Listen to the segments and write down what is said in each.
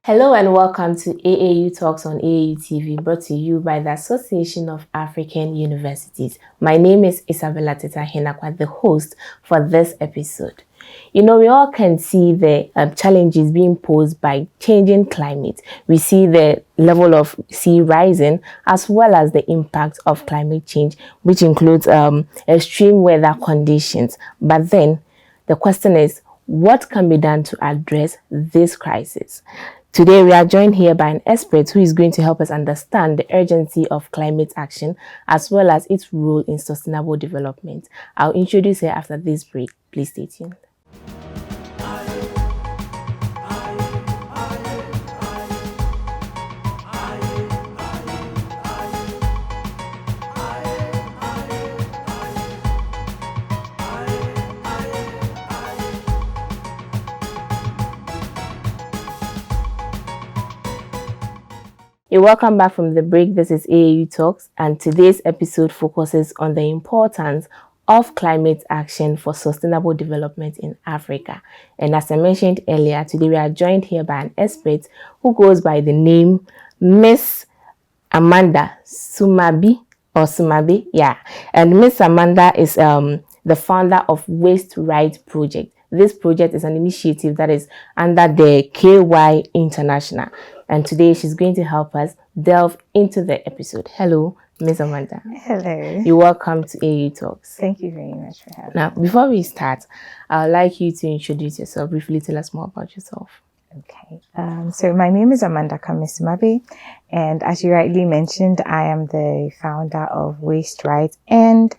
Hello and welcome to AAU Talks on AAU TV, brought to you by the Association of African Universities. My name is Isabella Teta Henakwa, the host for this episode. We all can see the challenges being posed by changing climate. We see the level of sea rising as well as the impact of climate change, which includes extreme weather conditions. But then the question is, what can be done to address this crisis? Today, we are joined here by an expert who is going to help us understand the urgency of climate action as well as its role in sustainable development. I'll introduce her after this break. Please stay tuned. Welcome back from the break. This is AAU Talks, and today's episode focuses on the importance of climate action for sustainable development in Africa. And as I mentioned earlier, today we are joined here by an expert who goes by the name Miss Amanda Sumade or Sumade. Yeah. And Miss Amanda is the founder of Wasteright project. This project is an initiative that is under the KY International. And today she's going to help us delve into the episode. Hello, Ms. Amanda. Hello. You're welcome to AAU Talks. Thank you very much for having me. Now, before we start, I would like you to introduce yourself. Briefly tell us more about yourself. Okay. So my name is Amanda Sumade, and as you rightly mentioned, I am the founder of Wasteright and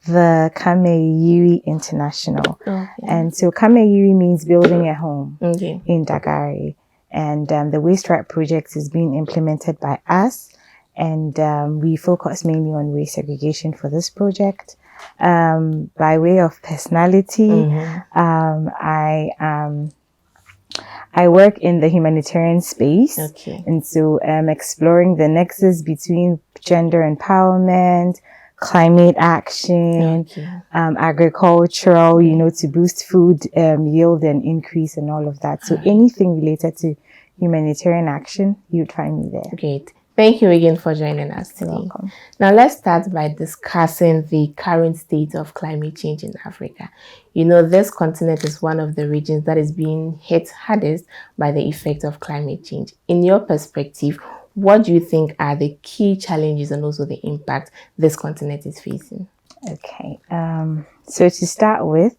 the Kangme Yiri International. Okay. And so Kangme Yiri means building a home in Dagari. And the Wasteright project is being implemented by us. And we focus mainly on waste segregation for this project. By way of personality, I work in the humanitarian space. Okay. And so exploring the nexus between gender empowerment, climate action, agricultural, to boost food yield and increase and all of that. So anything related to humanitarian action, you'd find me there. Great. Thank you again for joining us today. You're welcome. Now let's start by discussing the current state of climate change in Africa. This continent is one of the regions that is being hit hardest by the effect of climate change. In your perspective, what do you think are the key challenges and also the impact this continent is facing? Okay. So to start with,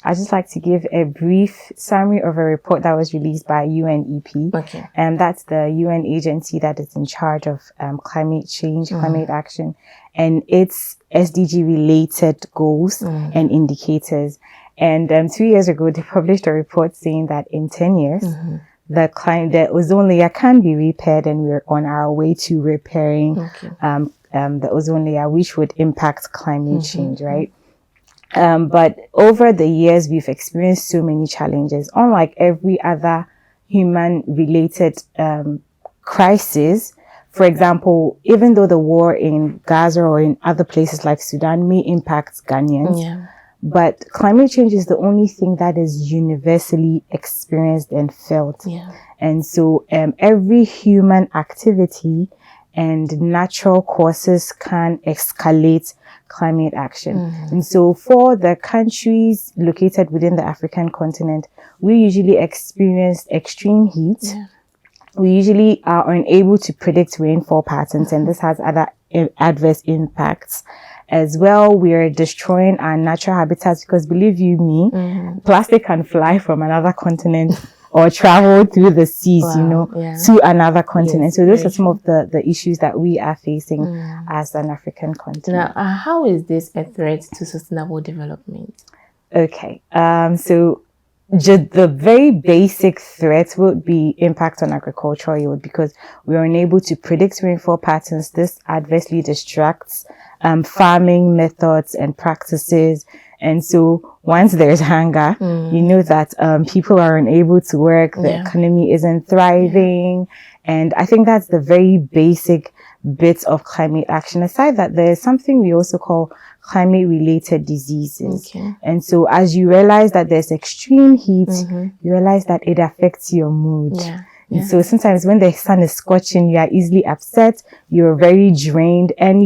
I'd just like to give a brief summary of a report that was released by UNEP. Okay. And that's the UN agency that is in charge of climate change, climate action, and its SDG-related goals and indicators. And 2 years ago, they published a report saying that in 10 years, the ozone layer can be repaired, and we're on our way to repairing the ozone layer, which would impact climate change, right? But over the years, we've experienced so many challenges. Unlike every other human-related crisis, for example, even though the war in Gaza or in other places like Sudan may impact Ghanaians, but climate change is the only thing that is universally experienced and felt. And so every human activity and natural causes can escalate climate action. And so for the countries located within the African continent, we usually experience extreme heat. We usually are unable to predict rainfall patterns, and this has other adverse impacts. As well, we are destroying our natural habitats because, believe you me, plastic can fly from another continent or travel through the seas, to another continent. So those are some of the issues that we are facing as an African continent. Now, how is this a threat to sustainable development? Okay. So just the very basic threat would be impact on agricultural yield, because we are unable to predict rainfall patterns. This adversely distracts farming methods and practices. And so once there's hunger, you know that people are unable to work, the economy isn't thriving. And I think that's the very basic bit of climate action. Aside that, there's something we also call climate-related diseases. Okay. And so as you realize that there's extreme heat, you realize that it affects your mood. Yeah. And so sometimes when the sun is scorching, you are easily upset, you're very drained. And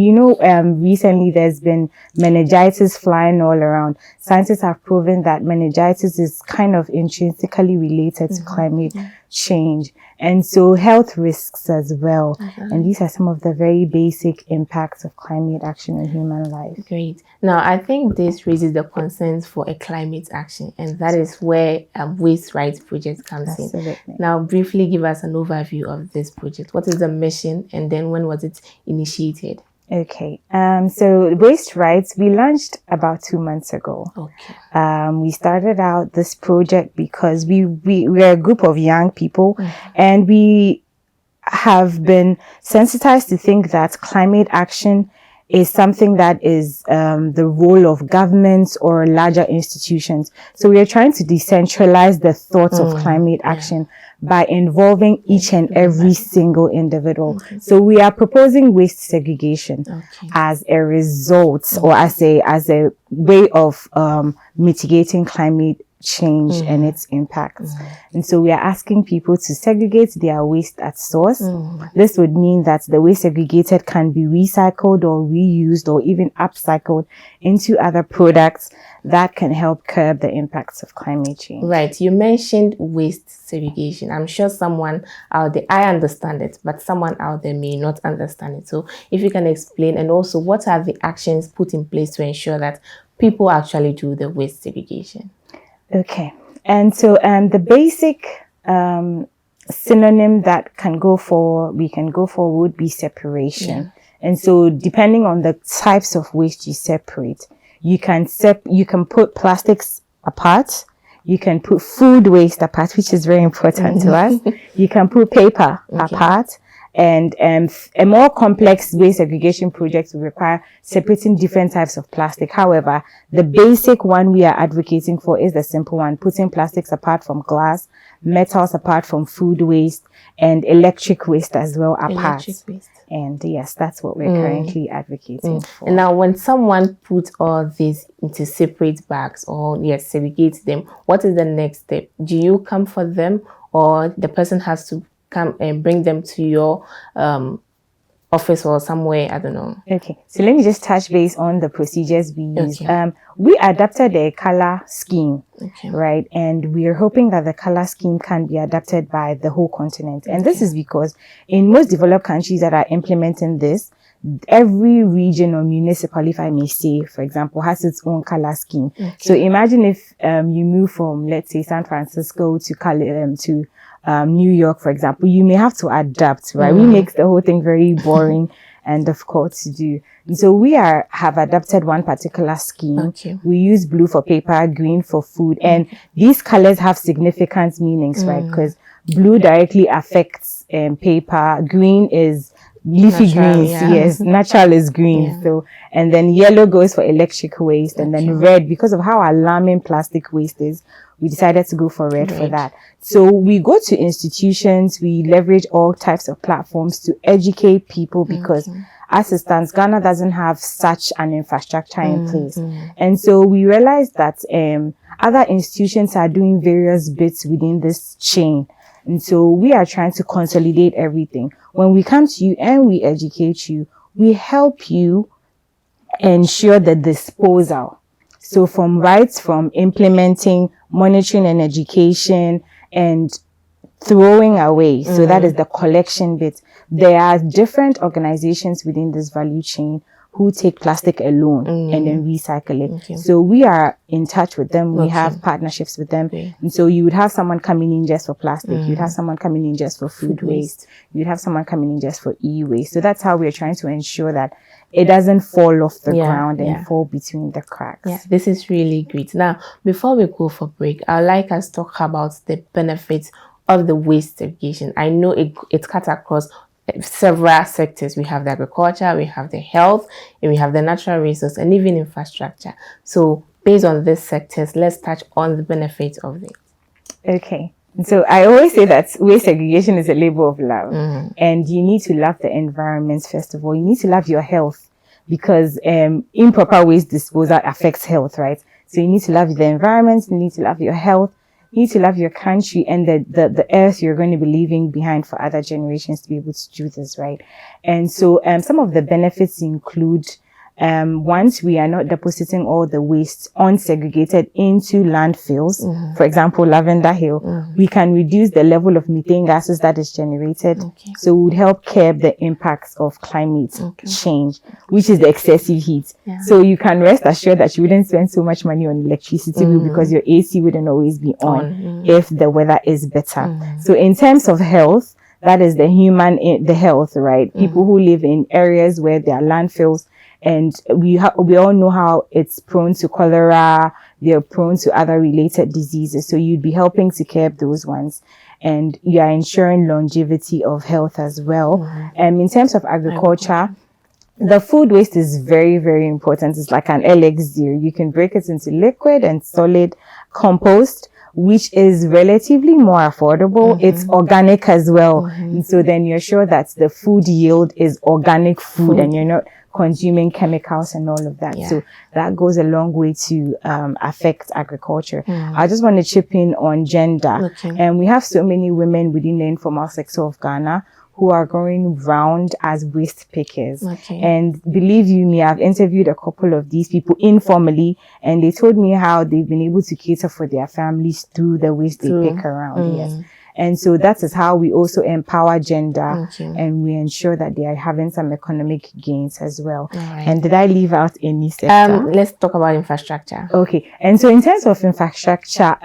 recently there's been meningitis flying all around. Scientists have proven that meningitis is kind of intrinsically related to climate change. And so health risks as well. And these are some of the very basic impacts of climate action on human life. Great. Now, I think this raises the concerns for a climate action, and that is where Wasteright project comes in. Now, briefly give us an overview of this project. What is the mission, and then when was it initiated? Okay. So Wasteright, we launched about 2 months ago. Okay. We started out this project because we're a group of young people, and we have been sensitized to think that climate action is something that is the role of governments or larger institutions. So we are trying to decentralize the thoughts of climate action by involving each and every single individual. So we are proposing waste segregation as a result or as a way of mitigating climate change and its impacts. And so we are asking people to segregate their waste at source. This would mean that the waste segregated can be recycled or reused or even upcycled into other products that can help curb the impacts of climate change. Right. You mentioned waste segregation. I'm sure someone out there, I understand it, but someone out there may not understand it. So if you can explain, and also what are the actions put in place to ensure that people actually do the waste segregation? Okay. And so the basic synonym that we can go for would be separation. And so depending on the types of waste you separate, you can put plastics apart, you can put food waste apart, which is very important to us. You can put paper apart. And a more complex waste segregation project will require separating different types of plastic. However, the basic one we are advocating for is the simple one, putting plastics apart from glass, metals apart from food waste, and electric waste as well apart. And yes, that's what we're currently advocating for. And now when someone puts all these into separate bags or segregates them, what is the next step? Do you come for them, or the person has to come and bring them to your office or somewhere? I don't know. Okay, so let me just touch base on the procedures we use. We adapted a color scheme, right? And we are hoping that the color scheme can be adapted by the whole continent. And this is because in most developed countries that are implementing this, every region or municipality, if I may say, for example, has its own color scheme. So imagine if you move from, let's say, San Francisco to New York, for example, you may have to adapt, right? We make the whole thing very boring and difficult to do. And so we have adapted one particular scheme. We use blue for paper, green for food, and these colors have significant meanings, right? Because blue directly affects paper, green is leafy greens, yes, natural is green. So, and then yellow goes for electric waste, and then red, because of how alarming plastic waste is, we decided to go for red for that. So we go to institutions, we leverage all types of platforms to educate people, because as it stands, Ghana doesn't have such an infrastructure in place. And so we realized that other institutions are doing various bits within this chain. And so we are trying to consolidate everything. When we come to you and we educate you, we help you ensure the disposal. So from implementing, monitoring and education, and throwing away. So that is the collection bit. There are different organizations within this value chain who take plastic alone and then recycle it. So we are in touch with them. We have partnerships with them. And so you would have someone coming in just for plastic. You'd have someone coming in just for food waste. You'd have someone coming in just for e-waste. So that's how we're trying to ensure that it doesn't fall off the ground and fall between the cracks. Yeah, this is really great. Now, before we go for break, I'd like us to talk about the benefits of the waste segregation. I know it cuts across several sectors. We have the agriculture, we have the health, and we have the natural resources, and even infrastructure. So based on these sectors, let's touch on the benefits of it. Okay. So I always say that waste segregation is a labor of love. And you need to love the environment, first of all. You need to love your health, because improper waste disposal affects health, right? So you need to love the environment, you need to love your health, You need to love your country and the earth you're going to be leaving behind for other generations to be able to do this, right? And so some of the benefits include once we are not depositing all the waste unsegregated into landfills, for example, Lavender Hill, we can reduce the level of methane gases that is generated. So it would help curb the impacts of climate change, which is the excessive heat. So you can rest assured that you wouldn't spend so much money on electricity bill because your AC wouldn't always be on if the weather is better. So in terms of health, that is the health, right? People who live in areas where there are landfills, and we all know how it's prone to cholera, they're prone to other related diseases. So you'd be helping to curb those ones. And you are ensuring longevity of health as well. In terms of agriculture, the food waste is very, very important. It's like an elixir. You can break it into liquid and solid compost, which is relatively more affordable. It's organic as well. And so then you're sure that the food yield is organic food and you're not consuming chemicals and all of that. So that goes a long way to affect agriculture. I just want to chip in on gender. And we have so many women within the informal sector of Ghana who are going round as waste pickers. And believe you me, I've interviewed a couple of these people informally, and they told me how they've been able to cater for their families through the waste they pick around. And so that is how we also empower gender and we ensure that they are having some economic gains as well. And did I leave out any sector? Let's talk about infrastructure. Okay. And so in terms of infrastructure,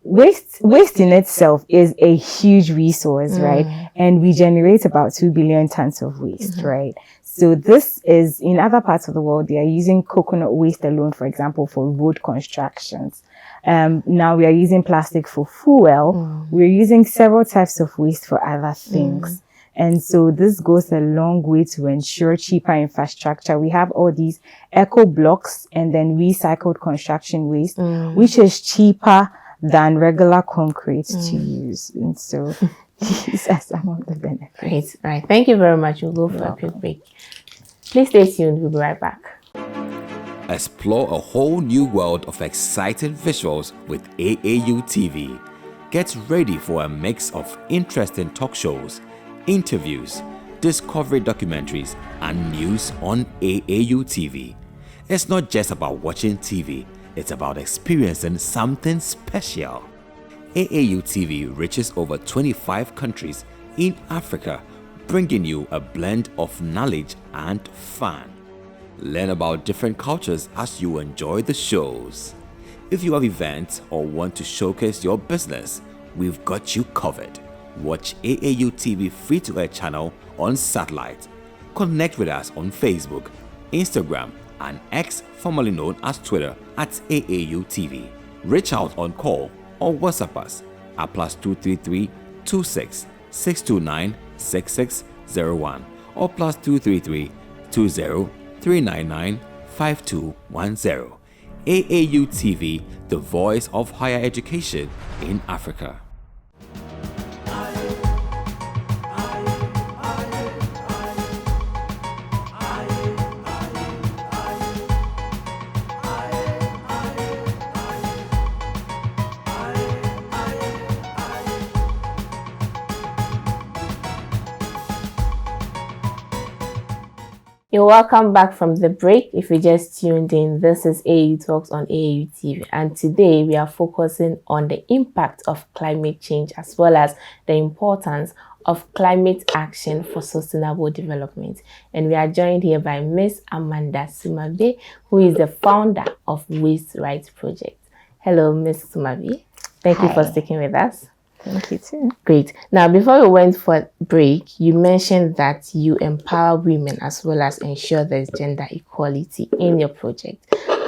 waste in itself is a huge resource, right? And we generate about 2 billion tons of waste, right? So this is, in other parts of the world, they are using coconut waste alone, for example, for road constructions. Now we are using plastic for fuel. We're using several types of waste for other things. And so this goes a long way to ensure cheaper infrastructure. We have all these eco blocks and then recycled construction waste, which is cheaper than regular concrete to use. And so these are some of the benefits. Right. Thank you very much. We'll go for a quick break. Please stay tuned. We'll be right back. Explore a whole new world of exciting visuals with AAU TV. Get ready for a mix of interesting talk shows, interviews, discovery documentaries, and news on AAU TV. It's not just about watching TV, it's about experiencing something special. AAU TV reaches over 25 countries in Africa, bringing you a blend of knowledge and fun. Learn about different cultures as you enjoy the shows. If you have events or want to showcase your business, we've got you covered. Watch AAU TV free-to-air channel on satellite. Connect with us on Facebook, Instagram, and X, formerly known as Twitter, at AAU TV. Reach out on call or WhatsApp us at +233 26 629 6601 or +233 20 399 5210. AAU TV, the voice of higher education in Africa. You're welcome back from the break. If you just tuned in, this is AAU Talks on AAU TV, and today we are focusing on the impact of climate change as well as the importance of climate action for sustainable development. And we are joined here by Miss Amanda Sumade, who is the founder of Wasteright Project. Hello, Miss Sumade. Thank you for sticking with us. Thank you too. Great. Now, before we went for break, you mentioned that you empower women as well as ensure there's gender equality in your project.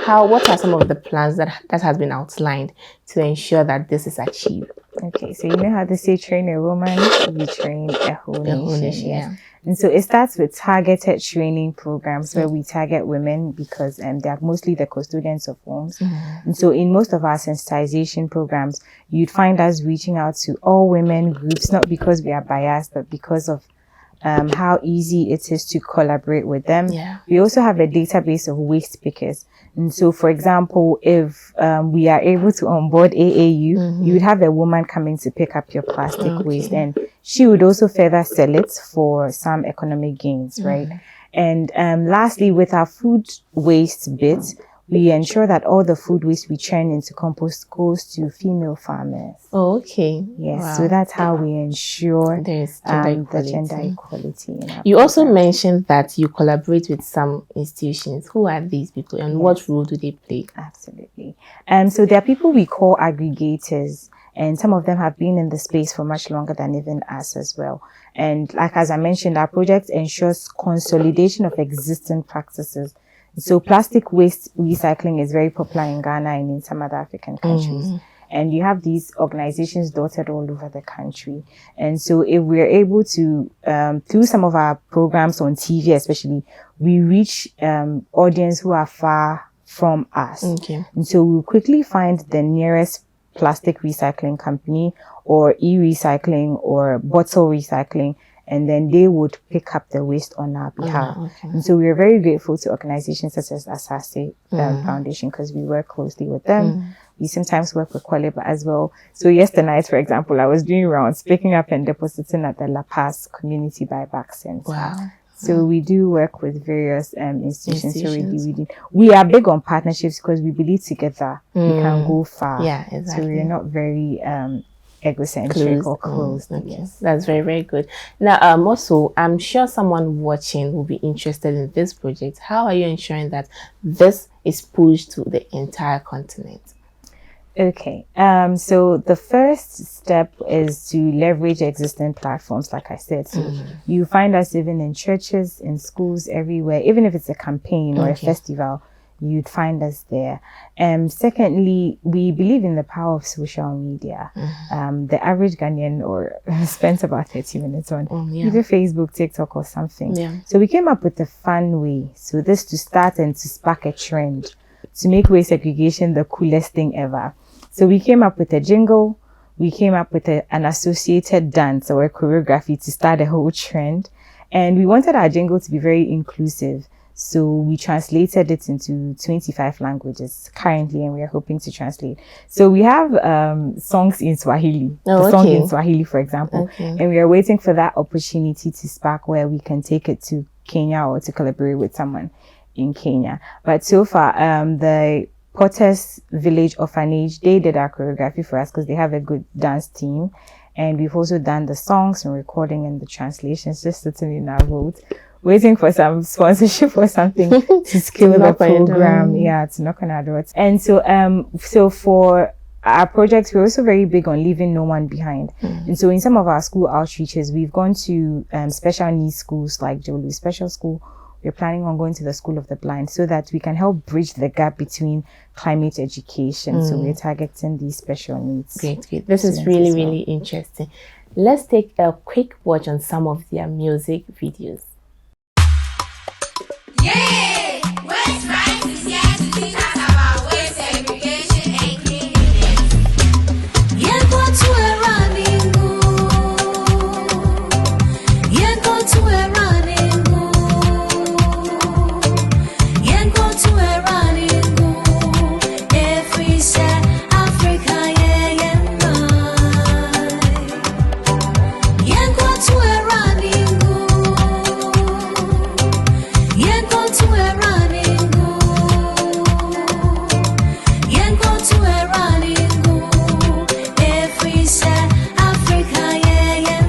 What are some of the plans that has been outlined to ensure that this is achieved? Okay, so you know how they say train a woman, you train a whole nation. Yeah. And so it starts with targeted training programs where we target women because they are mostly the custodians of homes. And so in most of our sensitization programs, you'd find us reaching out to all women groups, not because we are biased, but because of how easy it is to collaborate with them. Yeah. We also have a database of waste pickers. And so, for example, if we are able to onboard AAU, you would have a woman coming to pick up your plastic waste, and she would also further sell it for some economic gains, right? And lastly, with our food waste bit, we ensure that all the food waste we churn into compost goes to female farmers. Oh, okay. Yes, Wow. so that's how we ensure There's the gender equality. In our You also program. mentioned that you collaborate with some institutions. Who are these people and what role do they play? Absolutely. So there are people we call aggregators, and some of them have been in the space for much longer than even us as well. And like as I mentioned, our project ensures consolidation of existing practices. So plastic waste recycling is very popular in Ghana and in some other African countries. And you have these organizations dotted all over the country. And so if we're able to, through some of our programs on TV especially, we reach audience who are far from us. Okay. And so we'll quickly find the nearest plastic recycling company or e-recycling or bottle recycling, and then they would pick up the waste on our behalf. And so we are very grateful to organizations such as Asase Foundation, because we work closely with them. We sometimes work with Kwaleba as well. So yesterday, for example, I was doing rounds, picking up and depositing at the La Paz Community Buyback Center. Wow. So we do work with various institutions. We are big on partnerships because we believe together we can go far. Yeah, exactly. So we're not very egocentric or closed. Okay. Yes. That's very, very good. Now, also, I'm sure someone watching will be interested in this project. How are you ensuring that this is pushed to the entire continent? Okay. So the first step is to leverage existing platforms, like I said. So you find us even in churches, in schools, everywhere. Even if it's a campaign or a festival, you'd find us there. Secondly, we believe in the power of social media. The average Ghanaian spends about 30 minutes on either Facebook, TikTok, or something. So we came up with a fun way. So this to start and to spark a trend, to make waste segregation the coolest thing ever. So we came up with a jingle. We came up with an associated dance or a choreography to start a whole trend. And we wanted our jingle to be very inclusive. So we translated it into 25 languages currently, and we are hoping to translate. So we have songs in Swahili, the song in Swahili, for example, and we are waiting for that opportunity to spark where we can take it to Kenya or to collaborate with someone in Kenya. But so far, the Potters Village Orphanage, they did our choreography for us because they have a good dance team. And we've also done the songs and recording and the translations, just sitting in our vote, waiting for some sponsorship or something to scale the program. Yeah, to knock on our doors. And so, so for our projects, we're also very big on leaving no one behind. And so in some of our school outreaches, we've gone to special needs schools like Jolu Special School. We're planning on going to the School of the Blind so that we can help bridge the gap between climate education. So we're targeting these special needs. Great. This is really, really interesting. Let's take a quick watch on some of their music videos. Yeah, Wasteright is here to teach us about waste segregation and cleanliness. Yeah, go to a running go. Yeah, go to a running go. Yeah, go to a running go. If we say Africa, yeah, yeah, go to a running go. Yeah, go to a running go. Yeah, go to a running go. If we say Africa, yeah,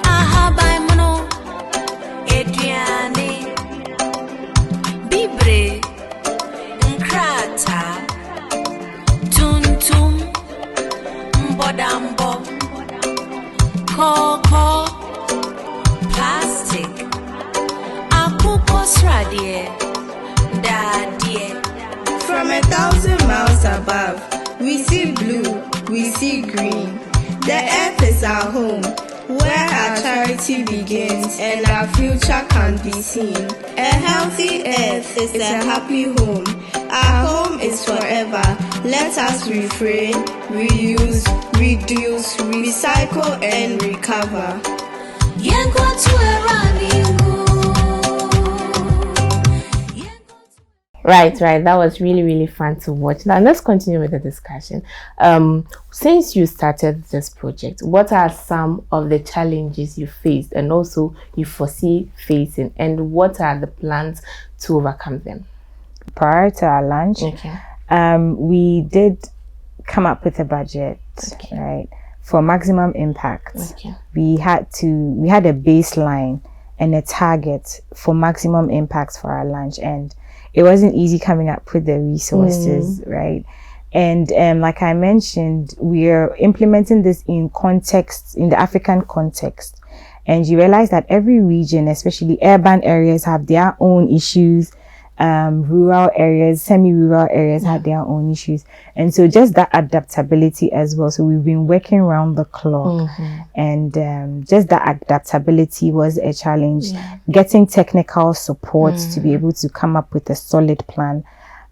aha, by mono, Adriane, Bibre, Nkrata, Tuntum, Mbodambo, Coco, plastic, Akupos radie, dadie. From 1,000 miles above, we see blue, we see green. The earth is our home, where our charity begins and our future can be seen. A healthy earth is a happy home. Our home is forever. Let us refrain, reuse, reduce, recycle, and recover. Right. That was really fun to watch. Now let's continue with the discussion. Since you started this project, what are some of the challenges you faced and also you foresee facing, and what are the plans to overcome them? Prior to our launch, we did come up with a budget, right, for maximum impact. We had a baseline and a target for maximum impact for our launch, and it wasn't easy coming up with the resources, right? And like I mentioned, we are implementing this in the African context. And you realize that every region, especially urban areas, have their own issues. Rural areas, semi-rural areas have their own issues. And so just that adaptability as well. So we've been working around the clock, and just that adaptability was a challenge. Getting technical support to be able to come up with a solid plan.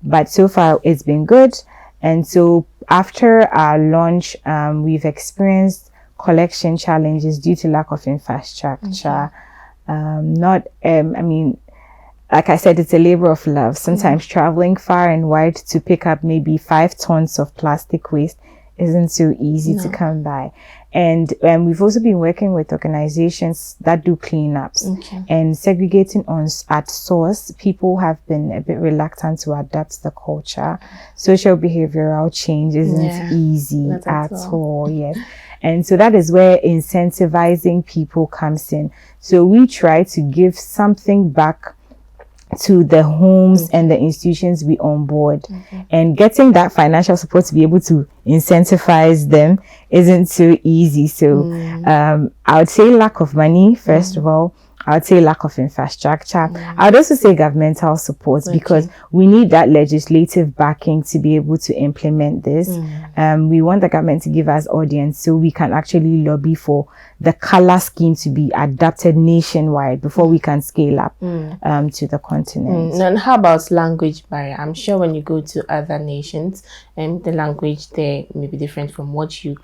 But so far it's been good. And so after our launch, we've experienced collection challenges due to lack of infrastructure. Like I said, it's a labor of love. Sometimes traveling far and wide to pick up maybe 5 tons of plastic waste isn't so easy to come by. And we've also been working with organizations that do cleanups and segregating at source. People have been a bit reluctant to adapt the culture. Social behavioral change isn't easy at all. Yes. And so that is where incentivizing people comes in. So we try to give something back to the homes and the institutions we onboard, and getting that financial support to be able to incentivize them isn't so easy. So I would say lack of money, first of all. I would say lack of infrastructure. I would also say governmental support, because we need that legislative backing to be able to implement this. We want the government to give us audience so we can actually lobby for the color scheme to be adapted nationwide before we can scale up to the continent. And how about language barrier? I'm sure when you go to other nations, the language there may be different from what you.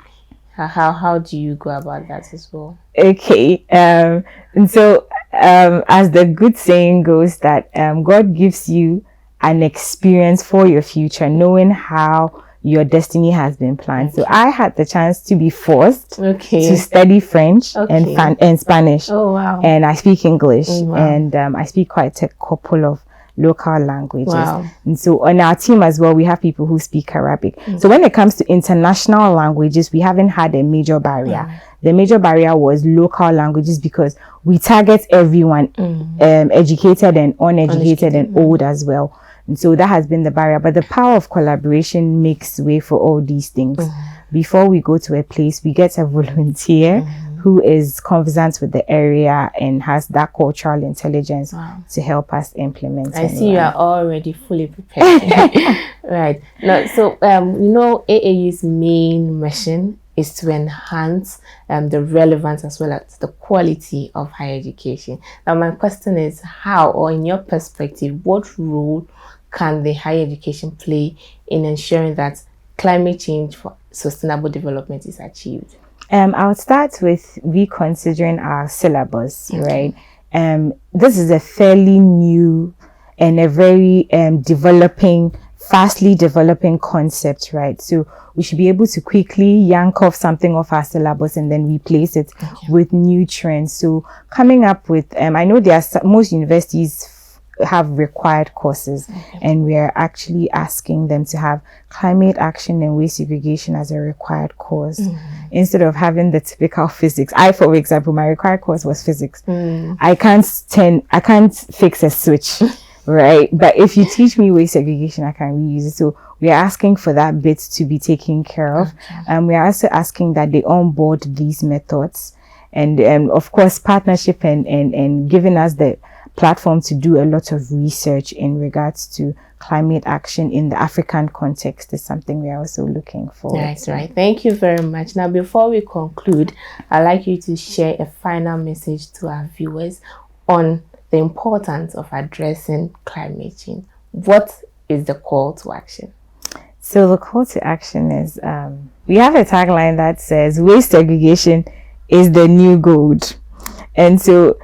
How do you go about that as well? Okay, and so as the good saying goes, that God gives you an experience for your future, knowing how your destiny has been planned. So I had the chance to be forced to study French and Spanish. Oh wow! And I speak English, and I speak quite a couple of local languages. And so on our team as well, we have people who speak Arabic. So when it comes to international languages, we haven't had a major barrier. The major barrier was local languages, because we target everyone, educated and uneducated and old as well. And so that has been the barrier. But the power of collaboration makes way for all these things. Before we go to a place, we get a volunteer who is conversant with the area and has that cultural intelligence to help us implement. I see you are already fully prepared. Right. Now, so, AAU's main mission is to enhance the relevance as well as the quality of higher education. Now, my question is how, or in your perspective, what role can the higher education play in ensuring that climate change for sustainable development is achieved? I'll start with reconsidering our syllabus, right? This is a fairly new and a very fastly developing concept, right? So we should be able to quickly yank off something off our syllabus and then replace it with new trends. So coming up with, I know most universities have required courses, and we are actually asking them to have climate action and waste segregation as a required course instead of having the typical physics. For example, my required course was physics. I can't fix a switch, right? But if you teach me waste segregation, I can reuse it. So we are asking for that bit to be taken care of. We are also asking that they onboard these methods, and of course partnership and giving us the platform to do a lot of research in regards to climate action in the African context is something we are also looking for. That's right. Thank you very much. Now, before we conclude, I'd like you to share a final message to our viewers on the importance of addressing climate change. What is the call to action? So the call to action is, we have a tagline that says, waste segregation is the new gold. And so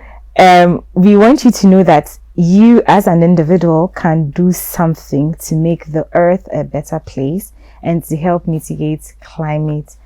we want you to know that you as an individual can do something to make the earth a better place and to help mitigate climate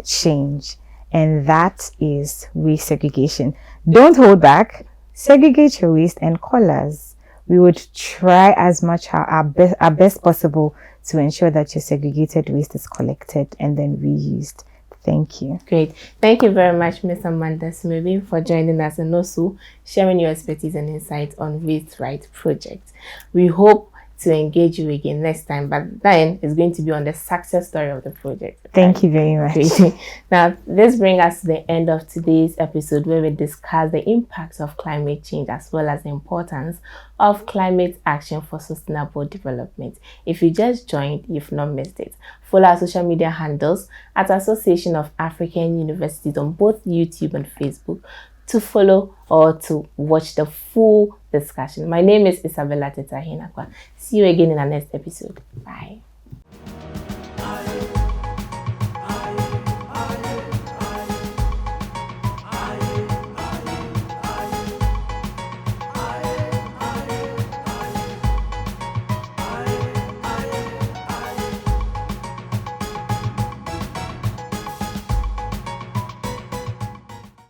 change. And that is waste segregation. Don't hold back. Segregate your waste and call us. We would try as much our best possible to ensure that your segregated waste is collected and then reused. Thank you. Great. Thank you very much, Ms. Amanda Sumade, for joining us and also sharing your expertise and insights on Wasteright project. We hope to engage you again next time, but then it's going to be on the success story of the project. Thank you very much. Great. Now, this brings us to the end of today's episode, where we discuss the impacts of climate change as well as the importance of climate action for sustainable development. If you just joined, you've not missed it. Follow our social media handles at Association of African Universities on both YouTube and Facebook to follow or to watch the full discussion. My name is Isabella Teta Hinakwa. See you again in our next episode. Bye.